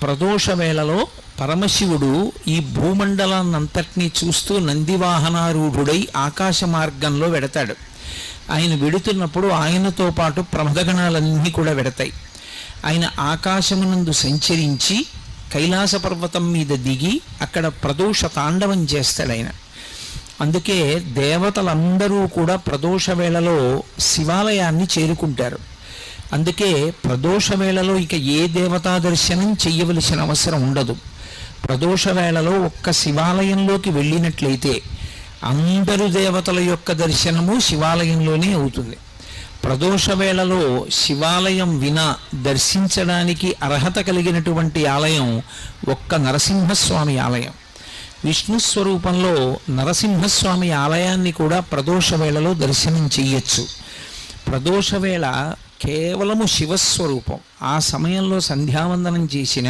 ప్రదోష వేళలో పరమశివుడు ఈ భూమండలాన్నంతటినీ చూస్తూ నందివాహనారూఢుడై ఆకాశ మార్గంలో వెడతాడు. ఆయన వెడుతున్నప్పుడు ఆయనతో పాటు ప్రమదగణాలన్నీ కూడా వెడతాయి. ఆయన ఆకాశమునందు సంచరించి కైలాస పర్వతం మీద దిగి అక్కడ ప్రదోష తాండవం చేస్తాడు ఆయన. అందుకే దేవతలందరూ కూడా ప్రదోష వేళలో శివాలయాన్ని చేరుకుంటారు. అందుకే ప్రదోష వేళలో ఇక ఏ దేవతా దర్శనం చెయ్యవలసిన అవసరం ఉండదు. ప్రదోష వేళలో ఒక్క శివాలయంలోకి వెళ్ళినట్లయితే అందరు దేవతల యొక్క దర్శనము శివాలయంలోనే అవుతుంది. ప్రదోష వేళలో శివాలయం వినా దర్శించడానికి అర్హత కలిగినటువంటి ఆలయం ఒక్క నరసింహస్వామి ఆలయం. విష్ణు స్వరూపంలో నరసింహస్వామి ఆలయాన్ని కూడా ప్రదోష వేళలో దర్శనం చెయ్యొచ్చు. ప్రదోష వేళ కేవలము శివస్వరూపం. ఆ సమయంలో సంధ్యావందనం చేసిన